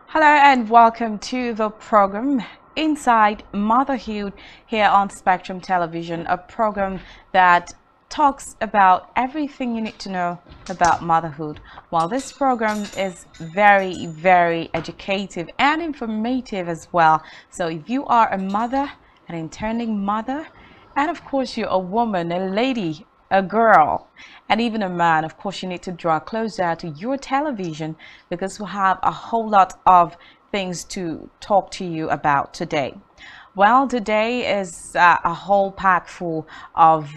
Hello and welcome to the program Inside Motherhood here on Spectrum Television, a program that talks about everything you need to know about motherhood. While this program is very educative and informative as well. So if you are a mother, an intending mother, and of course you're a woman, a lady, a girl, and even a man, of course you need to draw closer to your television because we have a whole lot of things to talk to you about today. Well, today is a whole pack full of,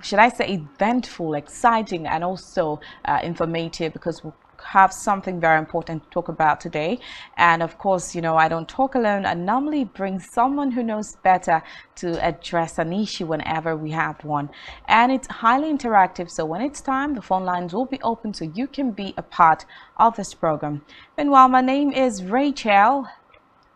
should I say, eventful, exciting, and also informative, because we'll have something very important to talk about today. And of course, you know, I don't talk alone. I normally bring someone who knows better to address an issue whenever we have one. And it's highly interactive, so when it's time, the phone lines will be open so you can be a part of this program. Meanwhile, my name is Rachel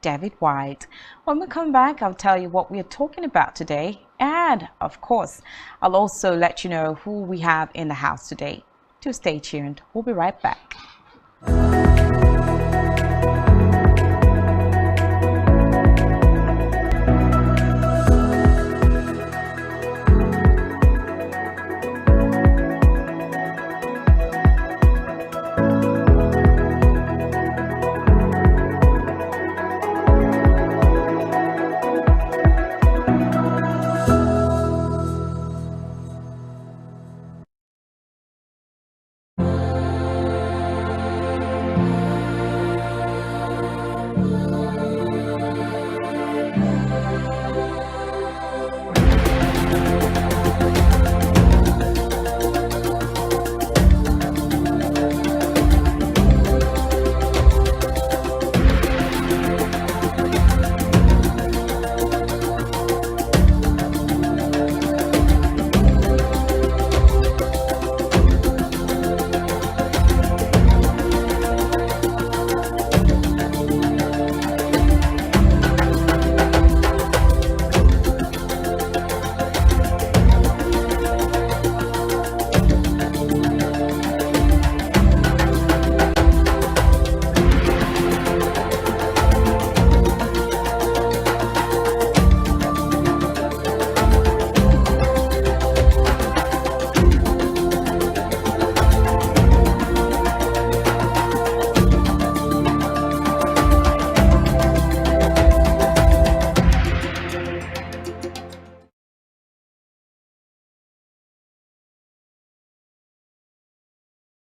David White. When we come back, I'll tell you what we are talking about today, and of course I'll also let you know who we have in the house today. To stay tuned. We'll be right back.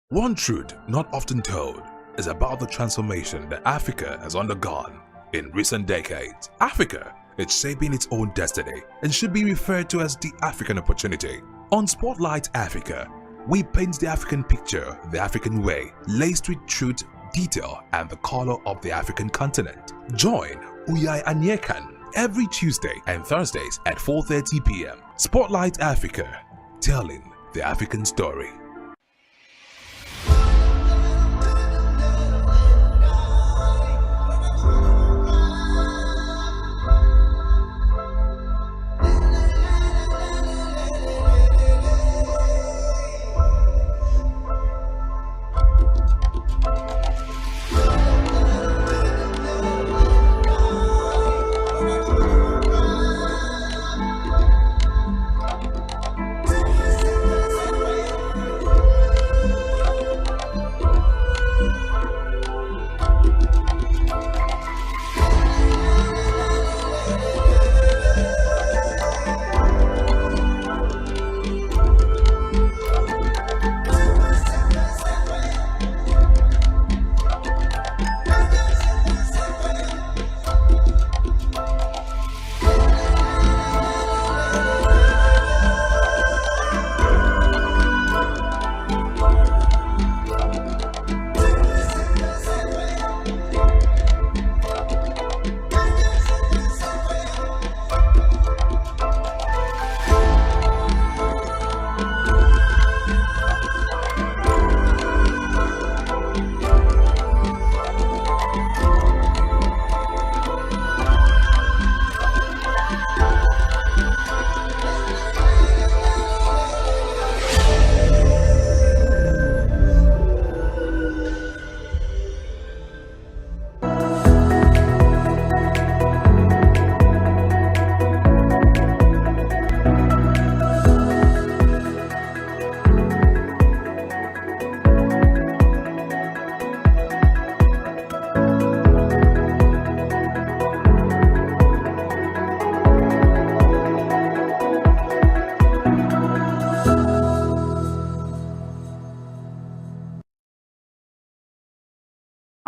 One truth not often told is about the transformation that Africa has undergone in recent decades. Africa is shaping its own destiny and should be referred to as the African opportunity. On Spotlight Africa, we paint the African picture the African way, laced with truth, detail, and the color of the African continent. Join Uyai Anyekan every Tuesday and Thursdays at 4:30 p.m. Spotlight Africa, telling the African story.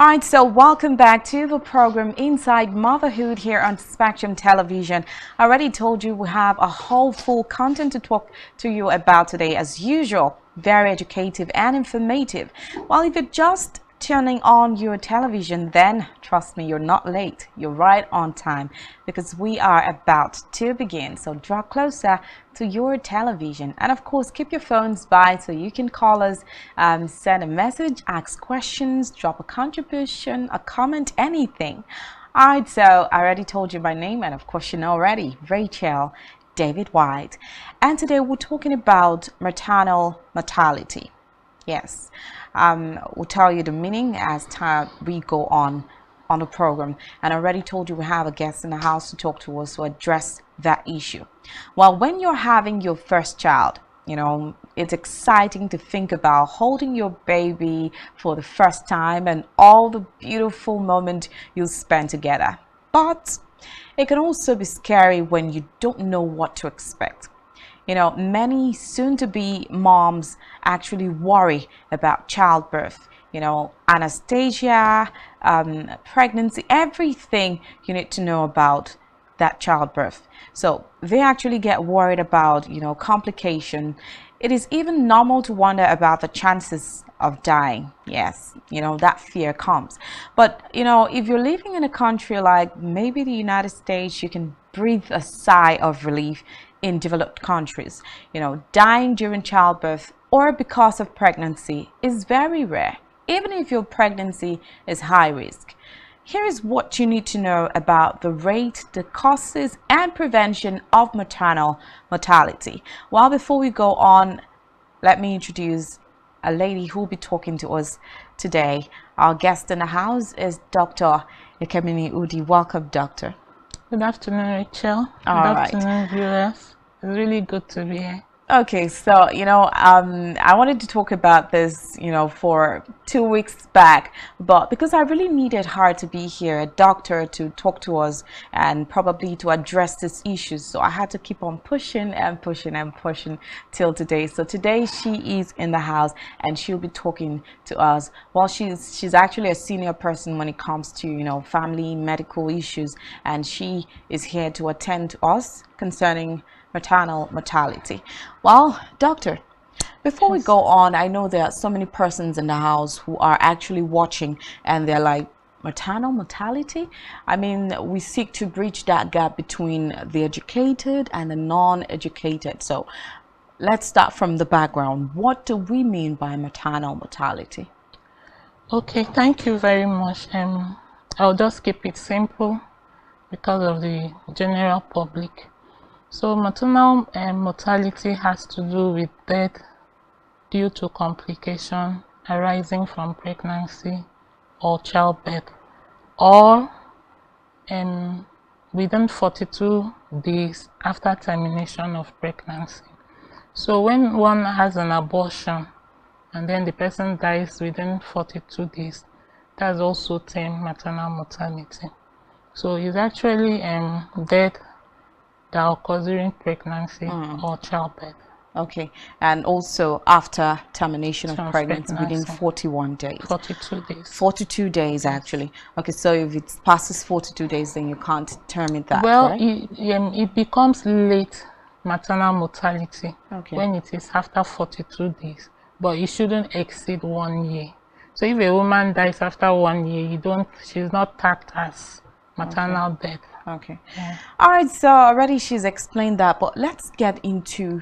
All right, so welcome back to the program Inside Motherhood here on Spectrum Television. I already told you we have a whole full content to talk to you about today, as usual, very educative and informative. Well, if you're just turning on your television, then trust me, you're not late. You're right on time because we are about to begin. So draw closer to your television and of course keep your phones by so you can call us, send a message, ask questions, drop a contribution, a comment, anything. All right, so I already told you my name and of course you know already, Rachel David White, and today we're talking about maternal mortality. Yes, we'll tell you the meaning as time we go on the program. And I already told you we have a guest in the house to talk to us to address that issue. Well, when you're having your first child, you know, it's exciting to think about holding your baby for the first time and all the beautiful moments you'll spend together. But it can also be scary when you don't know what to expect. You know, many soon-to-be moms actually worry about childbirth, you know, anesthesia, pregnancy, everything you need to know about that childbirth. So they actually get worried about, you know, complication. It is even normal to wonder about the chances of dying. Yes, you know, that fear comes. But, you know, if you're living in a country like maybe the United States, you can breathe a sigh of relief. In developed countries, you know, dying during childbirth or because of pregnancy is very rare, even if your pregnancy is high risk. Here is what you need to know about the rate, the causes, and prevention of maternal mortality. Well, before we go on, let me introduce a lady who will be talking to us today. Our guest in the house is Dr. Ekemini Udi. Welcome, Doctor. Good afternoon, Rachel. All Good right. afternoon, viewers. It's really good to be here. Okay, so, you know, I wanted to talk about this, you know, for 2 weeks back, but because I really needed her to be here, a doctor to talk to us and probably to address these issues. So I had to keep on pushing and pushing and pushing till today. So today she is in the house and she'll be talking to us. Well, she's actually a senior person when it comes to, you know, family medical issues, and she is here to attend to us concerning maternal mortality. Well, doctor, before we go on, I know there are so many persons in the house who are actually watching and they're like, maternal mortality? I mean, we seek to bridge that gap between the educated and the non-educated. So let's start from the background. What do we mean by maternal mortality? Okay, thank you very much. I'll just keep it simple because of the general public. So maternal mortality has to do with death due to complication arising from pregnancy or childbirth, or within 42 days after termination of pregnancy. So when one has an abortion and then the person dies within 42 days, that's also termed maternal mortality. So it's actually death that occurs during pregnancy or childbirth. Okay, and also after termination of pregnancy within 41 days. 42 days. 42 days, actually. Okay, so if it passes 42 days, then you can't terminate that, well, right? it becomes late maternal mortality when it is after 42 days, but it shouldn't exceed 1 year. So if a woman dies after 1 year, she's not tagged as maternal death. Okay. Yeah. All right, so already she's explained that, but let's get into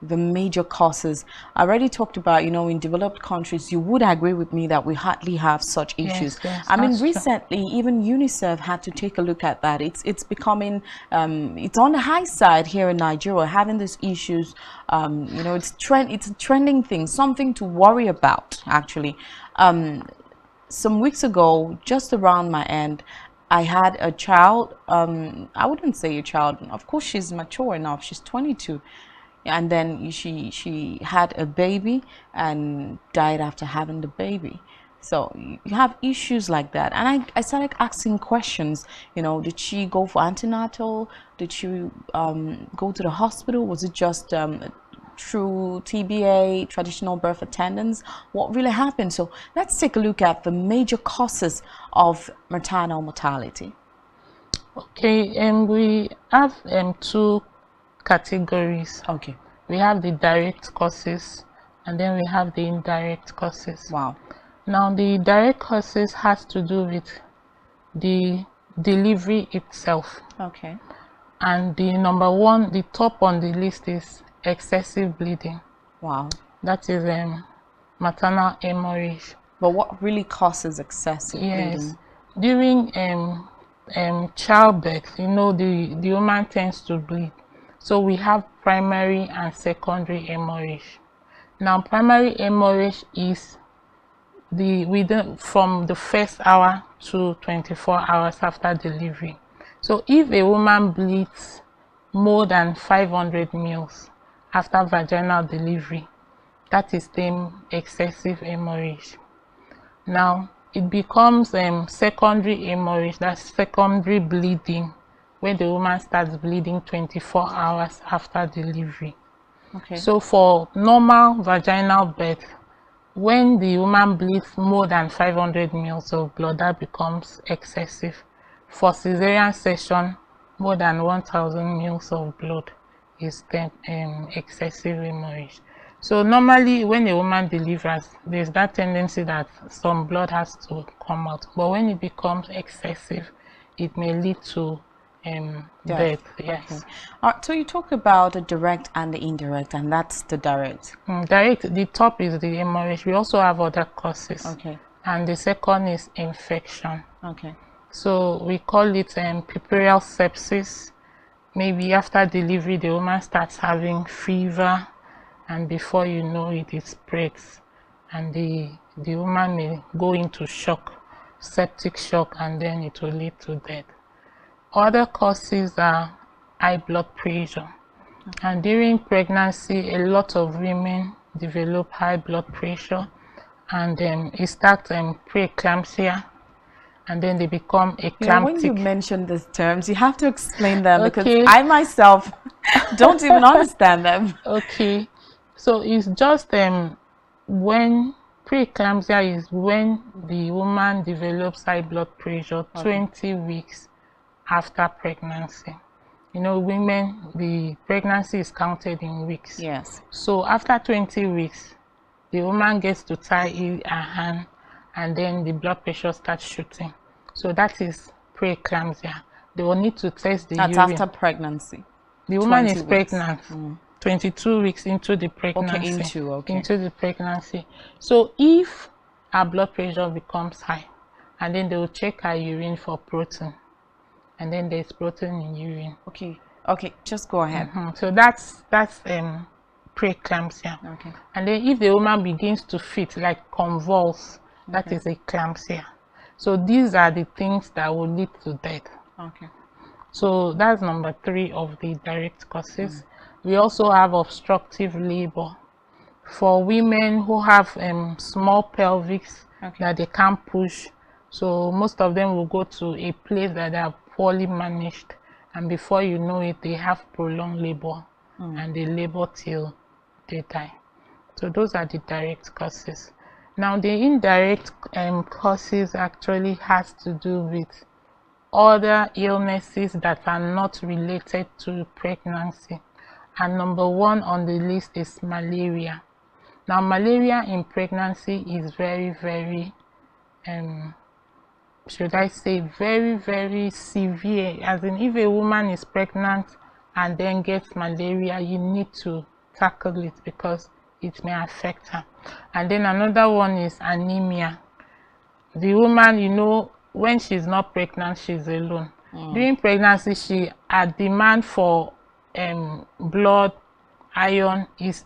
the major causes. I already talked about, you know, in developed countries, you would agree with me that we hardly have such issues. Yes, I mean, recently, even UNICEF had to take a look at that. It's becoming, it's on the high side here in Nigeria, having these issues. You know, it's a trending thing, something to worry about, actually. Some weeks ago, just around my end, I had a child. I wouldn't say a child. Of course, she's mature enough. She's 22. And then she had a baby and died after having the baby. So you have issues like that. And I started asking questions, you know, did she go for antenatal? Did she go to the hospital? Was it just through TBA, traditional birth attendance? What really happened? So let's take a look at the major causes of maternal mortality. Okay, and we have two categories. Okay. We have the direct causes and then we have the indirect causes. Wow. Now the direct causes has to do with the delivery itself. Okay. And the number one, the top on the list is excessive bleeding. Wow. That is maternal hemorrhage. But what really causes excessive bleeding? During childbirth, you know, the woman tends to bleed. So we have primary and secondary hemorrhage. Now, primary hemorrhage is from the first hour to 24 hours after delivery. So if a woman bleeds more than 500 mils after vaginal delivery, that is the excessive hemorrhage. Now it becomes secondary hemorrhage, that's secondary bleeding, when the woman starts bleeding 24 hours after delivery. Okay. So for normal vaginal birth, when the woman bleeds more than 500 mils of blood, that becomes excessive. For cesarean section, more than 1000 mils of blood is excessive hemorrhage. So normally when a woman delivers, there's that tendency that some blood has to come out, but when it becomes excessive, it may lead to death. Yes. Okay. So you talk about the direct and the indirect, and that's the direct. Direct, the top is the hemorrhage. We also have other causes. Okay. And the second is infection. Okay. So we call it puerperal sepsis. Maybe after delivery, the woman starts having fever, and before you know it, it spreads, and the woman may go into shock, septic shock, and then it will lead to death. Other causes are high blood pressure. Okay. And during pregnancy, a lot of women develop high blood pressure, and it starts preeclampsia, and then they become eclamptic. When you mention these terms, you have to explain them, because I myself don't even understand them. Okay, so it's just when preeclampsia is when the woman develops high blood pressure 20 weeks after pregnancy. You know, women, the pregnancy is counted in weeks. Yes. So after 20 weeks, the woman gets to tie her hand, and then the blood pressure starts shooting. So that is preeclampsia. They will need to test the urine. That's after pregnancy. The woman is pregnant 22 weeks into the pregnancy. Into the pregnancy. So if her blood pressure becomes high, and then they will check her urine for protein, and then there's protein in urine. Okay, just go ahead. So that's preeclampsia. Okay. And then if the woman begins to fit, like convulse, that is eclampsia. So these are the things that will lead to death. Okay. So that's number 3 of the direct causes. We also have obstructive labor. For women who have small pelvics that they can't push, so most of them will go to a place that they are poorly managed, and before you know it, they have prolonged labor, and they labor till they die. So those are the direct causes. Now the indirect causes actually has to do with other illnesses that are not related to pregnancy, and number 1 on the list is malaria. Now malaria in pregnancy is very, very should I say very, very severe. As in, if a woman is pregnant and then gets malaria, you need to tackle it because it may affect her. And then another one is anemia. The woman, you know, when she's not pregnant, she's alone. During pregnancy, her demand for blood, iron is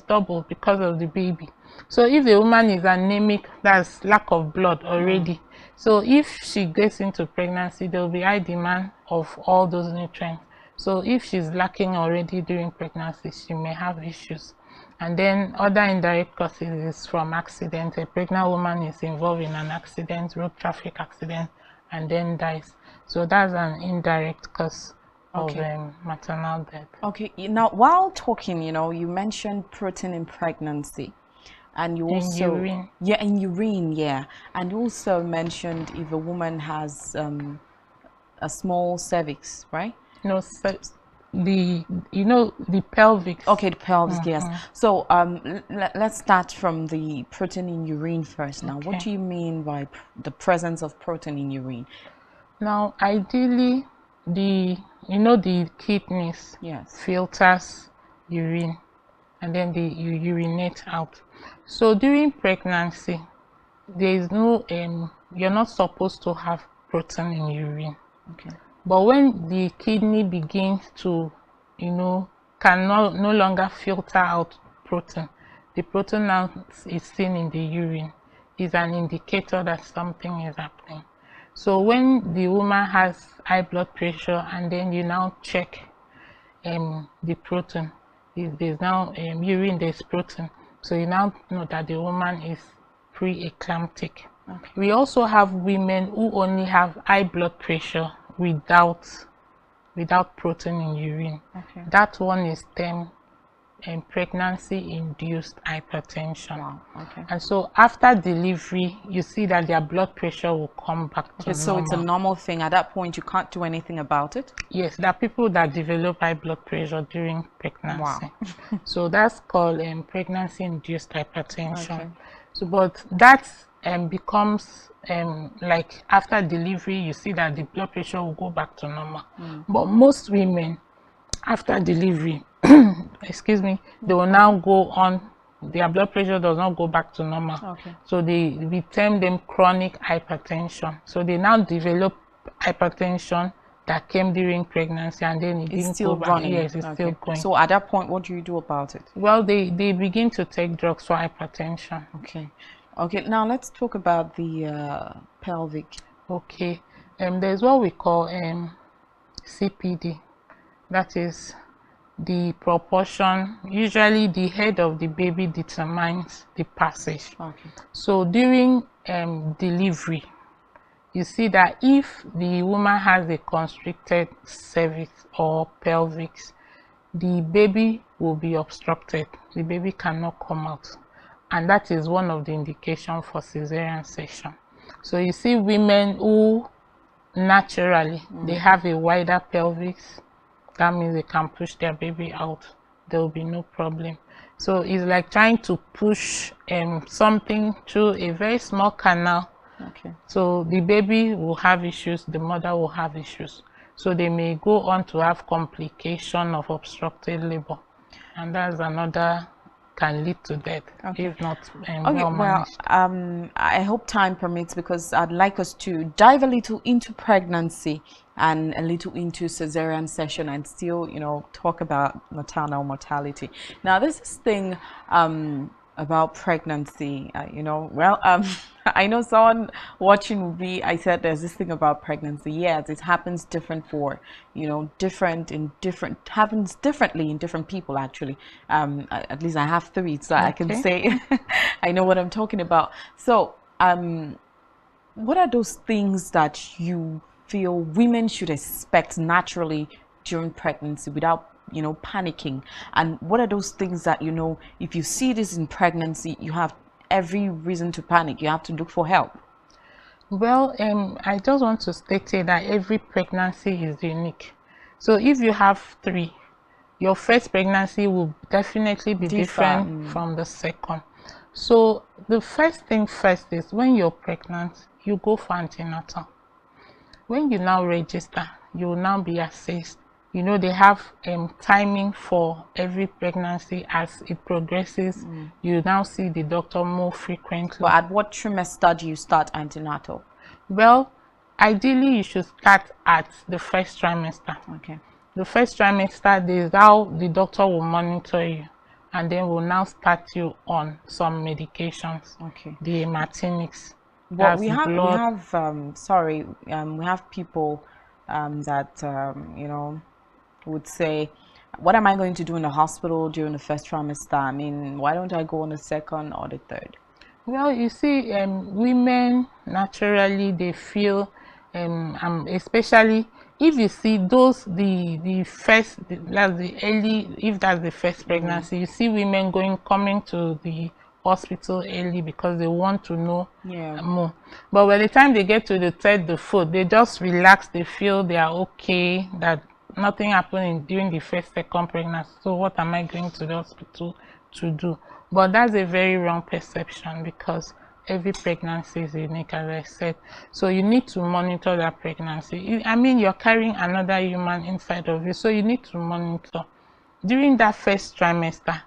doubled because of the baby. So if the woman is anemic, that's lack of blood already. So if she gets into pregnancy, there will be high demand of all those nutrients. So if she's lacking already during pregnancy, she may have issues. And then other indirect causes is from accident. A pregnant woman is involved in an accident, road traffic accident, and then dies. So that's an indirect cause of maternal death. Okay, now while talking, you mentioned protein in pregnancy, and you also urine. Yeah, in urine, yeah, and you also mentioned if a woman has a small cervix, right? No, so the pelvic. Okay, the pelvis, yes. So let's start from the protein in urine first. Now, what Okay. do you mean by the presence of protein in urine? Now, ideally, the kidneys Yes. filters urine, and then you urinate out. So during pregnancy, there is no you're not supposed to have protein in urine. Okay. But when the kidney begins to, can no longer filter out protein, the protein now is seen in the urine, is an indicator that something is happening. So when the woman has high blood pressure and then you now check the protein, there's now urine, there's protein. So you now know that the woman is pre-eclamptic. Okay. We also have women who only have high blood pressure without protein in urine. Okay. That one is termed pregnancy-induced hypertension. Wow. Okay. And so after delivery, you see that their blood pressure will come back to normal. So it's a normal thing. At that point, you can't do anything about it? Yes, there are people that develop high blood pressure during pregnancy. Wow. So that's called pregnancy-induced hypertension. Okay. So, but that becomes like after delivery, you see that the blood pressure will go back to normal. But most women, after delivery, excuse me, they will now go on, their blood pressure does not go back to normal. Okay. So we term them chronic hypertension. So they now develop hypertension that came during pregnancy and then it It's didn't still go back. running. Yes, it's still going. So at that point, what do you do about it? Well, they begin to take drugs for hypertension. Okay. Okay, now let's talk about the pelvic. Okay. There's what we call CPD. That is the proportion. Usually the head of the baby determines the passage. Okay. So during delivery, you see that if the woman has a constricted cervix or pelvis, the baby will be obstructed. The baby cannot come out. And that is one of the indications for cesarean section. So you see women who naturally, they have a wider pelvis, that means they can push their baby out. There will be no problem. So it's like trying to push something through a very small canal. Okay. So the baby will have issues, the mother will have issues. So they may go on to have complication of obstructed labor, and that's another can lead to death if not well managed. I hope time permits, because I'd like us to dive a little into pregnancy and a little into cesarean section and still, talk about maternal mortality. Now, there's this thing about pregnancy, I know someone watching will be, I said there's this thing about pregnancy. Yes, it happens different for, happens differently in different people, actually. At least I have three, so I can say I know what I'm talking about. So, what are those things that you feel women should expect naturally during pregnancy without panicking? And what are those things that if you see this in pregnancy, you have every reason to panic, you have to look for help? Well, I just want to state here that every pregnancy is unique. So if you have three, your first pregnancy will definitely be different from the second. So the first thing first is, when you're pregnant, you go for antenatal. When you now register, you will now be assessed. They have timing for every pregnancy. As it progresses, you now see the doctor more frequently. But at what trimester do you start antenatal? Well, ideally you should start at the first trimester. Okay. The first trimester is how the doctor will monitor you, and then will now start you on some medications. Okay. The hematinics. But we have people that would say, what am I going to do in the hospital during the first trimester? I mean, why don't I go on the second or the third? Well, you see, women naturally, they feel especially if you see those that's the early, if that's the first pregnancy, you see women coming to the hospital early because they want to know more. But by the time they get to the third, the fourth, they just relax, they feel they are okay, that nothing happened during the first, second pregnancy, so what am I going to the hospital to do? But that's a very wrong perception, because every pregnancy is unique, as I said. So you need to monitor that pregnancy. I mean, you're carrying another human inside of you, so you need to monitor. During that first trimester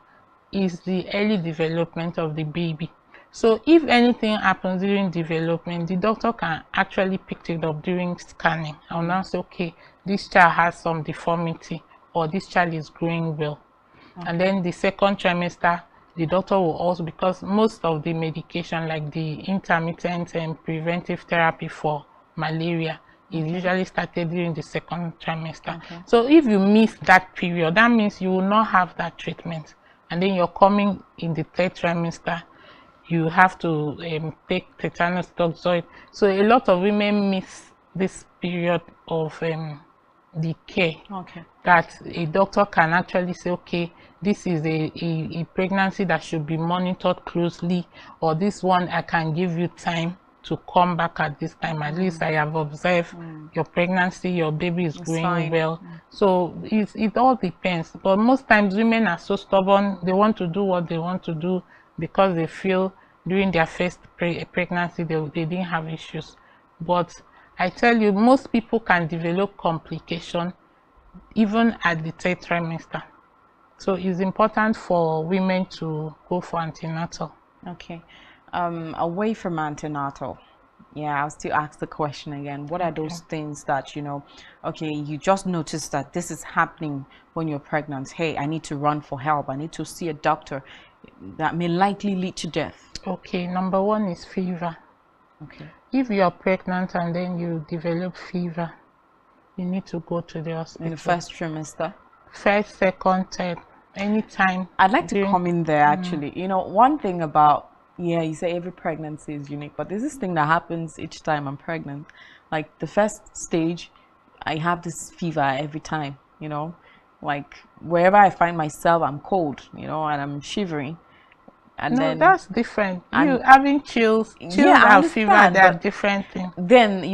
is the early development of the baby. So if anything happens during development, the doctor can actually pick it up during scanning and now say, okay, this child has some deformity, or this child is growing well. And then the second trimester, the doctor will also, because most of the medication, like the intermittent and preventive therapy for malaria, is usually started during the second trimester. So if you miss that period, that means you will not have that treatment. And then you're coming in the third trimester, you have to take tetanus toxoid. So a lot of women miss this period of the care, that a doctor can actually say, okay, this is a pregnancy that should be monitored closely, or this one I can give you time to come back at this time. At least I have observed your pregnancy, your baby is growing well. So it all depends. But most times women are so stubborn, they want to do what they want to do because they feel during their first pregnancy they didn't have issues. But I tell you, most people can develop complication even at the third trimester. So it's important for women to go for antenatal. Okay. Away from antenatal, I'll still ask the question again. What are those things that, okay, you just notice that this is happening when you're pregnant? Hey, I need to run for help. I need to see a doctor. That may likely lead to death. Okay, number one is fever. Okay. If you are pregnant and then you develop fever, you need to go to the hospital. In the first trimester? First, second, third, anytime. I'd like to come in there, actually. One thing about, you say every pregnancy is unique, but there's this thing that happens each time I'm pregnant. Like the first stage, I have this fever every time, like wherever I find myself, I'm cold, and I'm shivering. And no, then that's different. You having chills and fever, they are different things. Then,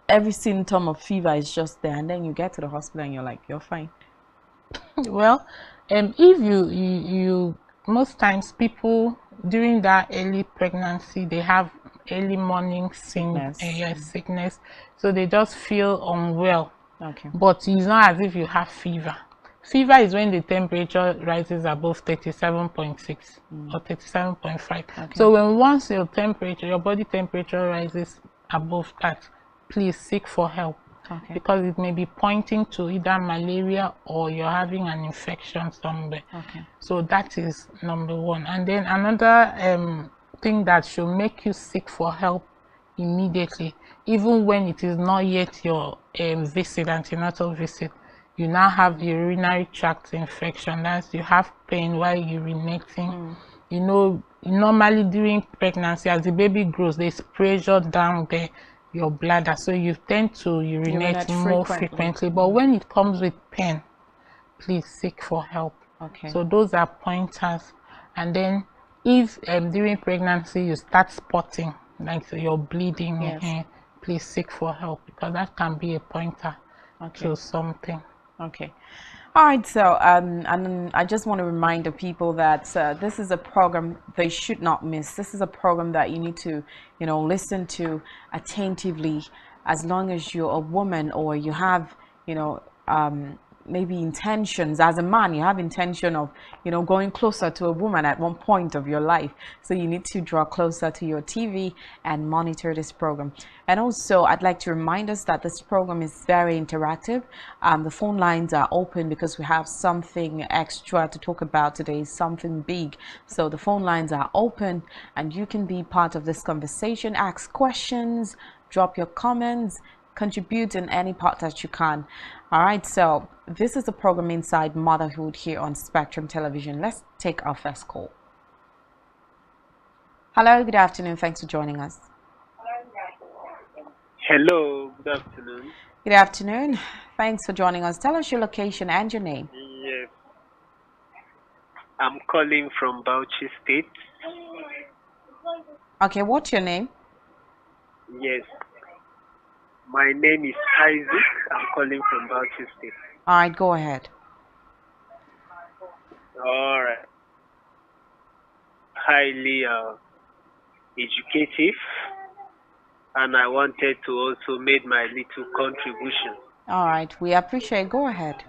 every symptom of fever is just there, and then you get to the hospital and you're like, you're fine. Well, if you most times people during that early pregnancy, they have early morning sickness, so they just feel unwell. Okay. But it's not as if you have fever. Fever is when the temperature rises above 37.6 or 37.5. Okay. So once your body temperature rises above that, please seek for help. Okay. Because it may be pointing to either malaria or you're having an infection somewhere. Okay. So that is number one. And then another thing that should make you seek for help immediately, even when it is not yet your antenatal visit, you now have urinary tract infection. That's you have pain while urinating. Normally during pregnancy, as the baby grows, there's pressure down there, your bladder, so you tend to urinate more frequently. But when it comes with pain, please seek for help. Okay. So those are pointers. And then if during pregnancy you start spotting, like you're bleeding, please seek for help, because that can be a pointer to something. Okay. All right, so and I just want to remind the people that this is a program they should not miss. This is a program that you need to, listen to attentively, as long as you're a woman or you have, maybe intentions. As a man, you have intention of, going closer to a woman at one point of your life. So you need to draw closer to your TV and monitor this program. And also, I'd like to remind us that this program is very interactive. The phone lines are open because we have something extra to talk about today, something big. So the phone lines are open and you can be part of this conversation, ask questions, drop your comments, contribute in any part that you can. All right, so this is the program Inside Motherhood here on Spectrum Television. Let's take our first call. Hello, good afternoon. Thanks for joining us. Hello, good afternoon. Good afternoon. Thanks for joining us. Tell us your location and your name. Yes, I'm calling from Bauchi State. Okay, what's your name? Yes, my name is Isaac. I'm calling from Bauchi State. All right, go ahead. All right. Highly educative, and I wanted to also make my little contribution. All right, we appreciate. Go ahead.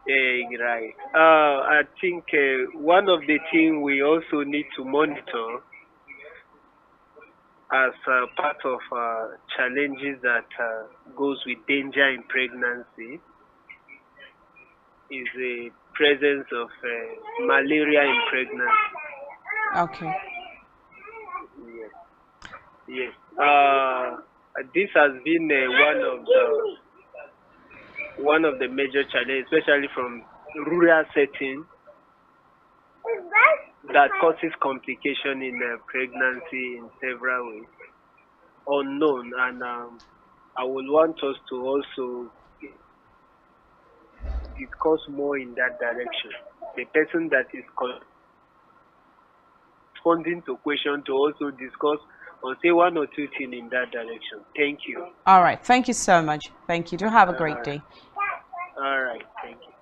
Right. I think one of the things we also need to monitor as part of challenges that goes with danger in pregnancy is the presence of malaria in pregnancy. Okay. Yes. Yes. This has been one of the major challenges, especially from rural setting, that causes complication in pregnancy in several ways, unknown, and I would want us to also discuss more in that direction. The person that is responding to question to also discuss or say one or two things in that direction. Thank you. All right, thank you so much. Thank you. Do have a great day. All right, thank you.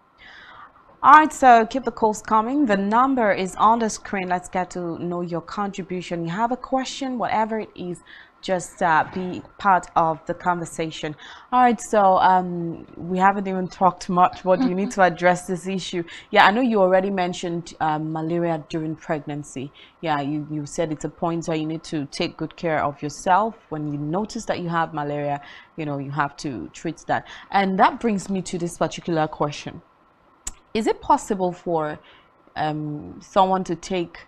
All right, so keep the calls coming. The number is on the screen. Let's get to know your contribution. You have a question, whatever it is, just be part of the conversation. All right, so we haven't even talked much, but you need to address this issue. Yeah, I know you already mentioned malaria during pregnancy. Yeah, you said it's a point where you need to take good care of yourself. When you notice that you have malaria, you have to treat that. And that brings me to this particular question. Is it possible for someone to take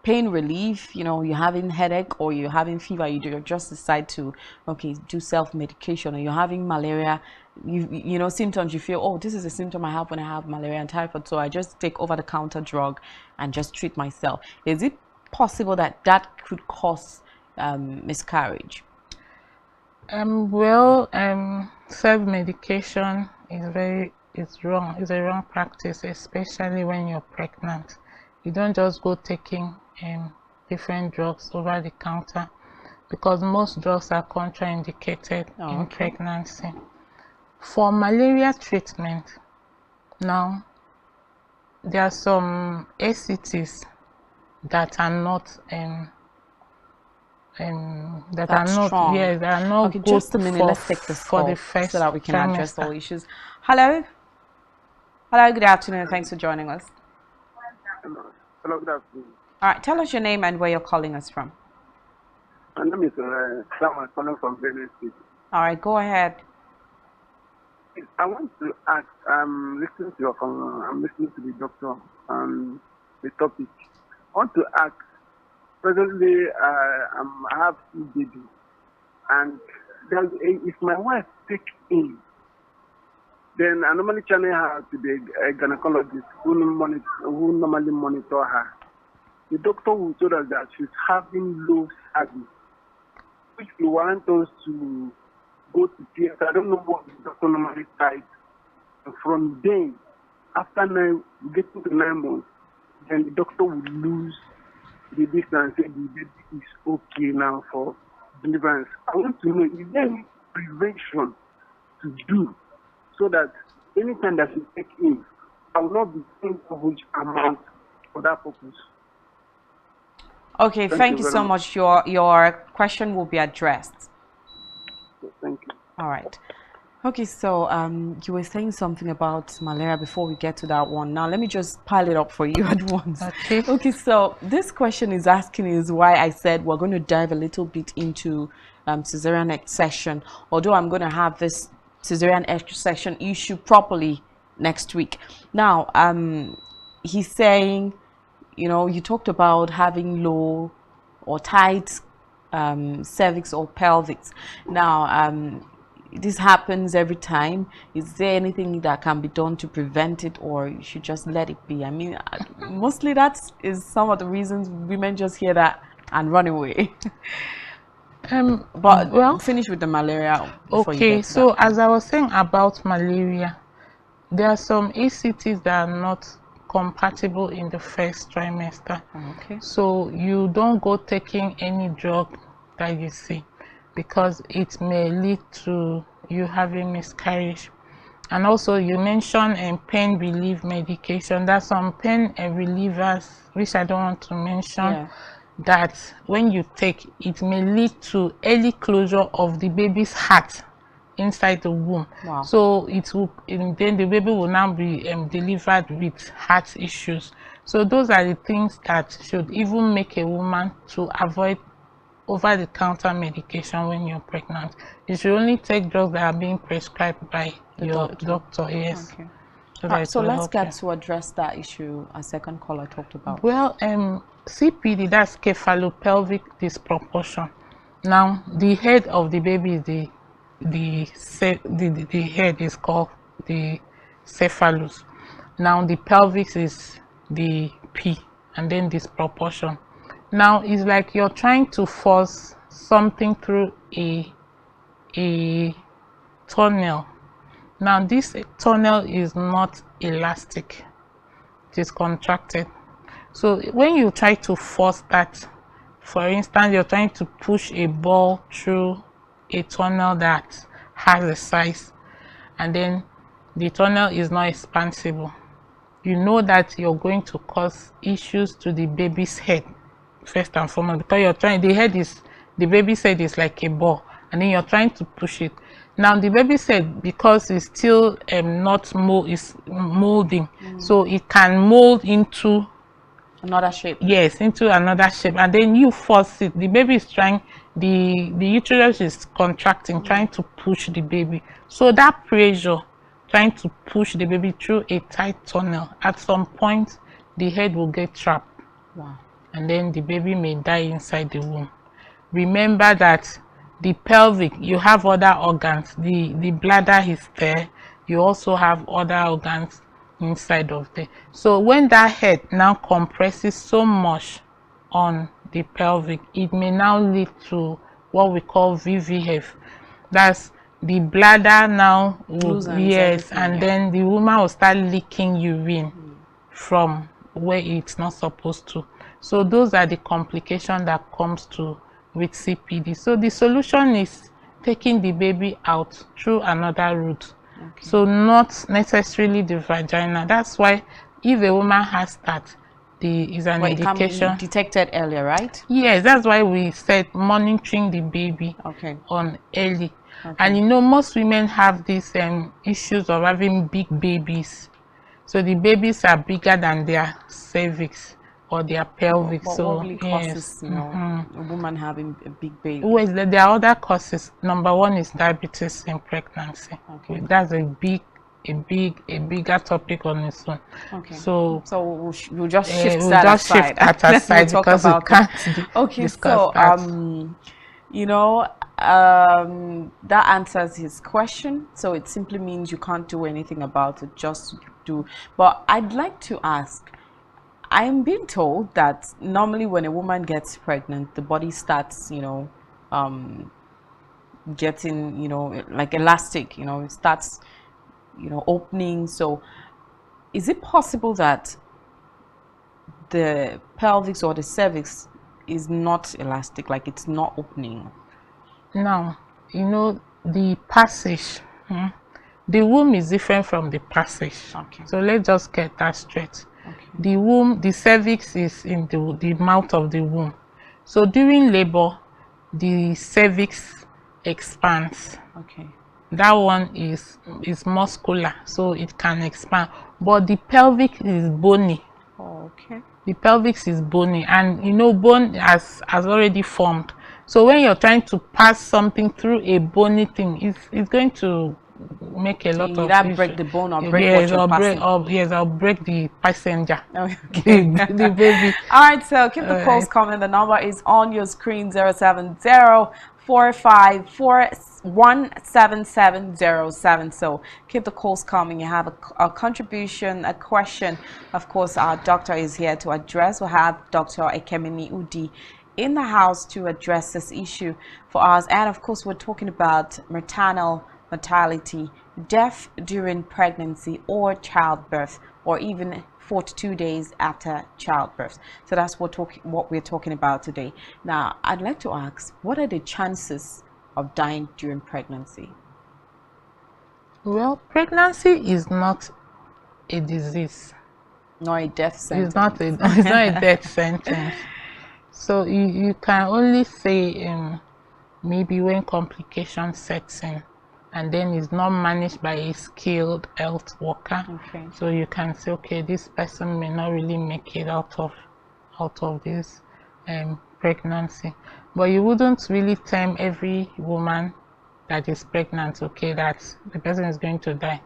pain relief? You're having headache or you're having fever, you just decide to do self-medication, or you're having malaria, symptoms, you feel, oh, this is a symptom I have when I have malaria and typhoid, so I just take over-the-counter drug and just treat myself. Is it possible that could cause miscarriage? Self-medication is wrong. It's a wrong practice, especially when you're pregnant. You don't just go taking different drugs over the counter, because most drugs are contraindicated in pregnancy. For malaria treatment, now there are some ACTs that are not strong. Yes, they are not okay, good just a minute. for, Let's take this for call the first so that we can address trimester. all issues. Hello, good afternoon. Thanks for joining us. Hello, good afternoon. All right, tell us your name and where you're calling us from. My name is Sam. I'm calling from Benue State. All right, go ahead. I want to ask. I'm listening to the doctor on the topic. I want to ask. Presently, I have 2 babies, and if my wife take in, then I normally channel her to the gynecologist who normally monitor her. The doctor will tell us that she's having low service, which will warrant us to go to theater. I don't know what the doctor normally types. From then, after getting to 9 months, then the doctor will lose the distance and say the baby is okay now for deliverance. I want to know, is there any prevention to do so that anytime that you take in, I will not be paying so much amount for that purpose? Okay, thank you so much. Your question will be addressed. Thank you. All right. Okay, so you were saying something about malaria before we get to that one. Now let me just pile it up for you at once. Okay, so this question is asking is why I said we're going to dive a little bit into cesarean section, although I'm going to have this cesarean section issue properly next week. Now he's saying, you talked about having low or tight cervix or pelvis. Now this happens every time. Is there anything that can be done to prevent it, or you should just let it be? I mean, mostly that is some of the reasons women just hear that and run away. But well, finish with the malaria before you okay. get to So that. as I was saying about malaria, there are some ACTs that are not compatible in the first trimester. Okay. So you don't go taking any drug that you see, because it may lead to you having miscarriage. And also you mentioned pain relief medication. There's some pain relievers which I don't want to mention, Yeah. that when you take it may lead to early closure of the baby's heart inside the womb. Wow. So it will, and then the baby will now be delivered with heart issues. So those are the things that should even make a woman to avoid over-the-counter medication when you're pregnant. You should only take drugs that are being prescribed by your doctor. Yes. Okay. So that it So will let's help get you. to address that issue our second caller talked about. Well, CPD, that's cephalopelvic disproportion. Now, the head of the baby is the head is called the cephalus. Now, the pelvis is the P, and then disproportion. Now, it's like you're trying to force something through a tunnel. Now, this tunnel is not elastic; it is contracted. So when you try to force that, for instance, you're trying to push a ball through a tunnel that has a size, and then the tunnel is not expansible, you know that you're going to cause issues to the baby's head first and foremost, because you're trying, the baby's head is like a ball, and then you're trying to push it. Now the baby's head, because it's still not molding, so it can mold into Another shape. Yes, into another shape, and then you force it. The baby is trying, the uterus is contracting, trying to push the baby. So that pressure, trying to push the baby through a tight tunnel, at some point the head will get trapped. Wow. And then the baby may die inside the womb. Remember that the pelvic, you have other organs. The bladder is there. You also have other organs inside of there. So when that head now compresses so much on the pelvic, it may now lead to what we call VVF. That's the bladder now will, yes, and then the woman will start leaking urine from where it's not supposed to. So those are the complications that comes to with CPD. So the solution is taking the baby out through another route. Okay. So not necessarily the vagina. That's why if a woman has that, is an indication. It can be detected earlier, right? Yes, that's why we said monitoring the baby on early. And you know, most women have these issues of having big babies. So the babies are bigger than their cervix or their pelvic. But so what really causes, you know, a woman having a big baby? Well, there are other causes. Number one is diabetes in pregnancy. Okay. That's a bigger topic on its own. Okay. So we'll just shift that aside because we can't discuss that. You know, that answers his question. So it simply means you can't do anything about it. Just do. But I'd like to ask. I'm being told that normally when a woman gets pregnant, the body starts, you know, getting, you know, like elastic, you know, it starts, you know, opening. So is it possible that the pelvis or the cervix is not elastic, like it's not opening? Now, you know, the passage, the womb is different from the passage. Okay. So let's just get that straight. Okay. The womb, the cervix is in the mouth of the womb. So during labor, the cervix expands. Okay. That one is muscular, so it can expand. But the pelvic is bony. Oh, okay. The pelvis is bony, and you know, bone has already formed. So when you're trying to pass something through a bony thing, it's going to make a lot of either break the bone or break what you're passing. I'll break the passenger. Okay. the baby. All right, so keep the calls coming. The number is on your screen: 070-454-17707. So keep the calls coming. You have a contribution, a question. Of course, our doctor is here to address. We'll have Dr. Ekemini Udi in the house to address this issue for us. And of course, we're talking about maternal mortality, death during pregnancy or childbirth, or even 42 days after childbirth. So that's what we're talking about today. Now, I'd like to ask, what are the chances of dying during pregnancy? Well, pregnancy is not a disease. Nor a death sentence. It's not a death sentence. So you can only say maybe when complications sets in, and then it's not managed by a skilled health worker. Okay. So you can say, okay, this person may not really make it out of this pregnancy. But you wouldn't really term every woman that is pregnant, okay, that the person is going to die.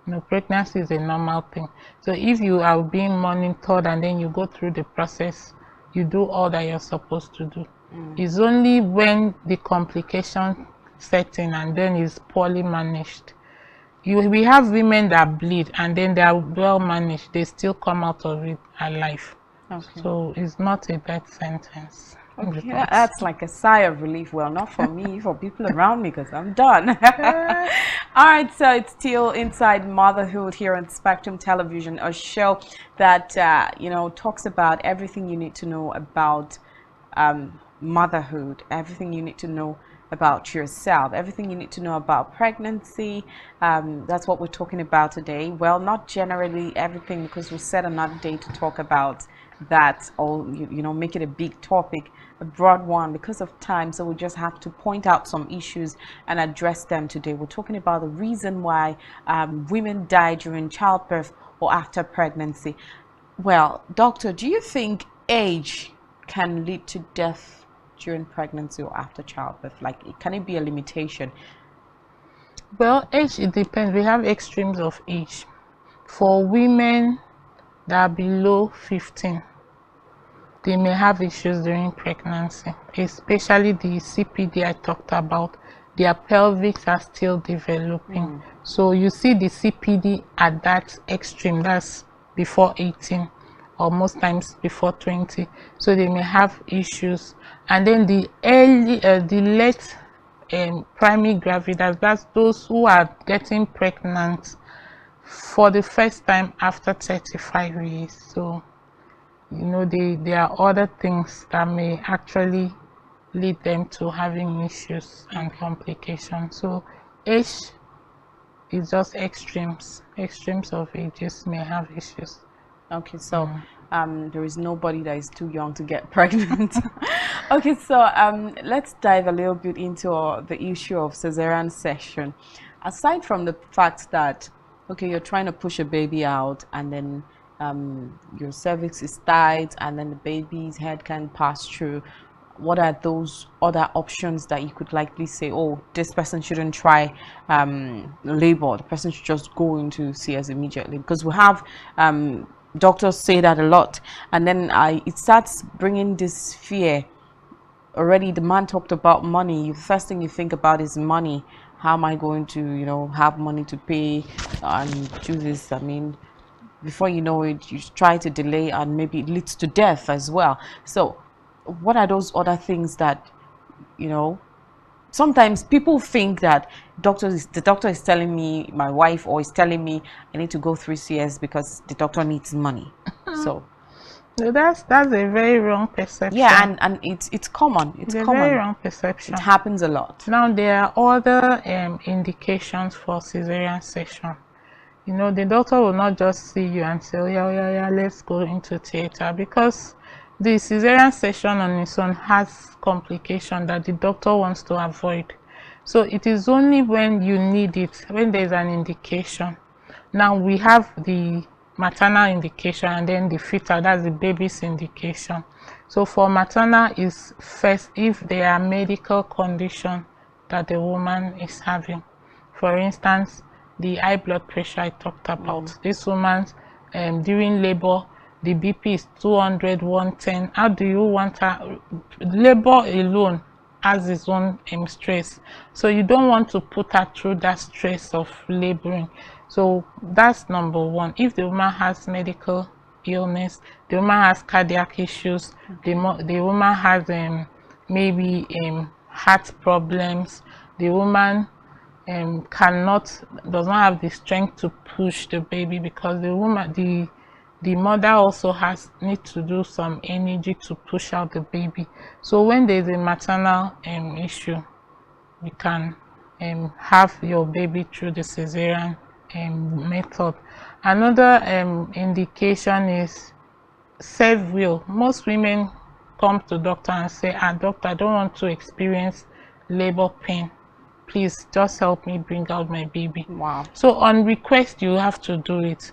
No, pregnancy is a normal thing. So if you are being monitored and then you go through the process, you do all that you're supposed to do. It's only when the complication sets in and then is poorly managed. We have women that bleed and then they are well managed, they still come out of it alive. Okay. So it's not a death sentence. Okay, that's like a sigh of relief. Well, not for me, for people around me, because I'm done. All right, so it's still Inside Motherhood here on Spectrum Television, a show that talks about everything you need to know about motherhood, everything you need to know about yourself, everything you need to know about pregnancy. That's what we're talking about today. Well, not generally everything, because we'll set another day to talk about that, or make it a big topic, a broad one, because of time. So we just have to point out some issues and address them today. We're talking about the reason why women die during childbirth or after pregnancy. Well, doctor, do you think age can lead to death during pregnancy or after childbirth? Like, can it be a limitation? Well, age, it depends. We have extremes of age. For women that are below 15, they may have issues during pregnancy, especially the CPD I talked about. Their pelvics are still developing. So you see the CPD at that extreme, that's before 18 or most times before 20. So they may have issues. And then the late primary gravidas, that's those who are getting pregnant for the first time after 35 years. So there are other things that may actually lead them to having issues and complications. So age is just extremes of ages may have issues. Okay, so there is nobody that is too young to get pregnant. Okay, so let's dive a little bit into the issue of cesarean section. Aside from the fact that, okay, you're trying to push a baby out, and then your cervix is tight, and then the baby's head can pass through, what are those other options that you could likely say, oh, this person shouldn't try labor, the person should just go into CS immediately? Because we have doctors say that a lot, and then it starts bringing this fear. Already the man talked about money. The first thing you think about is money. How am I going to have money to pay and do this? I mean, before you know it, you try to delay, and maybe it leads to death as well. So what are those other things that sometimes people think that the doctor is telling me, my wife, or is telling me I need to go through CS because the doctor needs money. So that's a very wrong perception. Yeah, and it's common. It's a common. Very wrong perception. It happens a lot. Now there are other indications for cesarean section. The doctor will not just see you and say, oh, yeah, let's go into theater, because the cesarean section on its own has complication that the doctor wants to avoid. So it is only when you need it, when there's an indication. Now we have the maternal indication, and then the fetal, that's the baby's indication. So for maternal is first if there are medical condition that the woman is having. For instance, the high blood pressure I talked about. This woman during labor, the BP is 200, 110. How do you want her? Labor alone has its own stress. So you don't want to put her through that stress of laboring. So that's number one. If the woman has medical illness, the woman has cardiac issues, the woman has maybe heart problems, the woman does not have the strength to push the baby, because the mother also need to do some energy to push out the baby. So when there's a maternal issue, you can have your baby through the cesarean method. Another indication is self-will. Most women come to doctor and say, doctor, I don't want to experience labor pain, please just help me bring out my baby. Wow. So on request, you have to do it.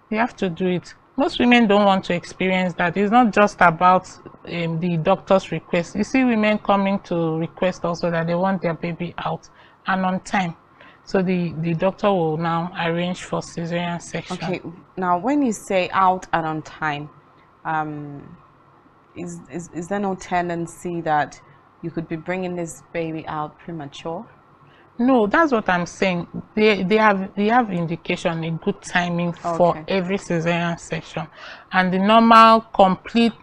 You have to do it. Most women don't want to experience that. It's not just about the doctor's request. You see women coming to request also that they want their baby out and on time. So the doctor will now arrange for cesarean section. Okay, now when you say out and on time, is there no tendency that you could be bringing this baby out premature? No, that's what I'm saying. They have indication, a good timing for every cesarean section, and the normal complete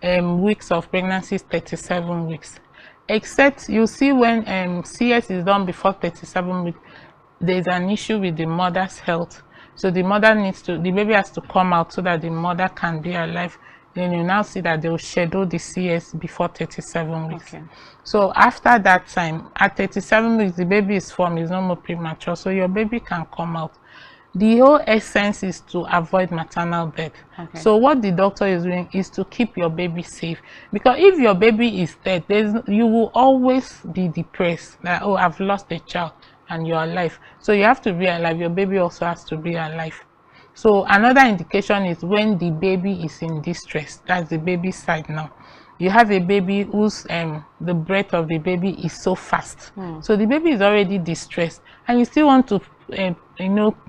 weeks of pregnancy is 37 weeks. Except you see when CS is done before 37 weeks, there's an issue with the mother's health. So the baby has to come out so that the mother can be alive. Then you now see that they will schedule the CS before 37 weeks. Okay. So after that time, at 37 weeks, the baby is formed, is no more premature, so your baby can come out. The whole essence is to avoid maternal death. Okay. So what the doctor is doing is to keep your baby safe. Because if your baby is dead, you will always be depressed that, oh, I've lost a child, and you're alive. So you have to be alive. Your baby also has to be alive. So another indication is when the baby is in distress. That's the baby side now. You have a baby whose the breath of the baby is so fast. So the baby is already distressed, and you still want to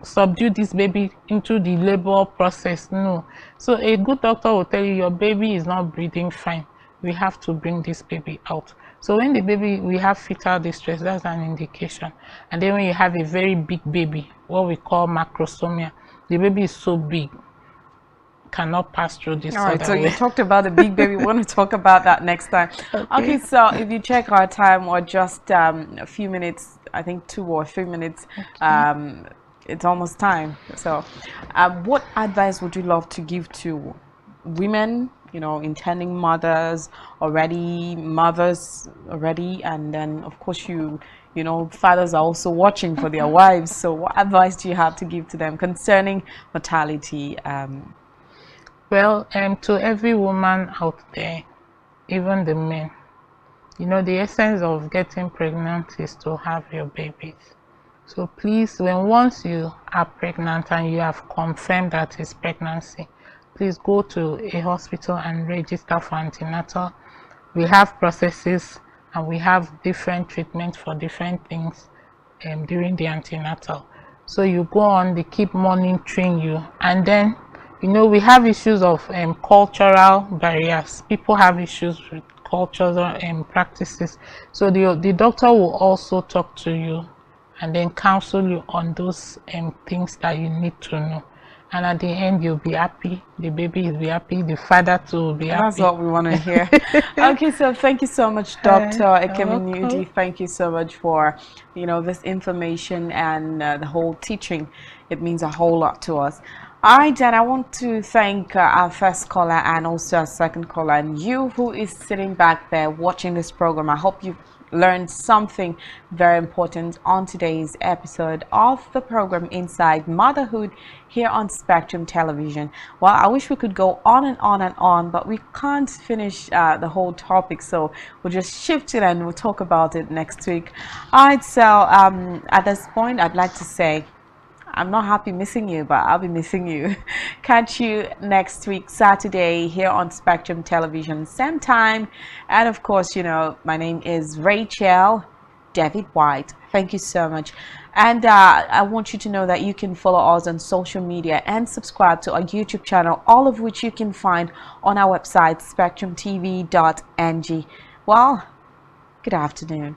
subdue this baby into the labor process. No. So a good doctor will tell you your baby is not breathing fine. We have to bring this baby out. So when we have fetal distress, that's an indication. And then when you have a very big baby, what we call macrosomia, the baby is so big, cannot pass through this. All right, so you talked about the big baby. We want to talk about that next time. Okay, so if you check our time, or just a few minutes, I think 2 or 3 minutes, it's almost time. So what advice would you love to give to women, intending mothers already, and then of course fathers are also watching for their wives. So what advice do you have to give to them concerning mortality? Well, to every woman out there, even the men, the essence of getting pregnant is to have your babies. So please, once you are pregnant and you have confirmed that it's pregnancy, please go to a hospital and register for antenatal. We have processes and we have different treatments for different things during the antenatal. So you go on, they keep monitoring you, and then we have issues of cultural barriers. People have issues with cultural practices. So the doctor will also talk to you and then counsel you on those things that you need to know. And at the end, you'll be happy. The baby will be happy. The father too will be happy. That's what we want to hear. Okay, so thank you so much, Dr. Ekemini. Thank you so much for this information and the whole teaching. It means a whole lot to us. All right, then I want to thank our first caller and also our second caller, and you who is sitting back there watching this program. I hope you've learned something very important on today's episode of the program Inside Motherhood here on Spectrum Television. Well, I wish we could go on and on and on, but we can't finish the whole topic, so we'll just shift it and we'll talk about it next week. All right, so at this point, I'd like to say I'm not happy missing you, but I'll be missing you. Catch you next week, Saturday, here on Spectrum Television, same time. And of course, my name is Rachel David White. Thank you so much. And I want you to know that you can follow us on social media and subscribe to our YouTube channel, all of which you can find on our website, spectrumtv.ng. Well, good afternoon.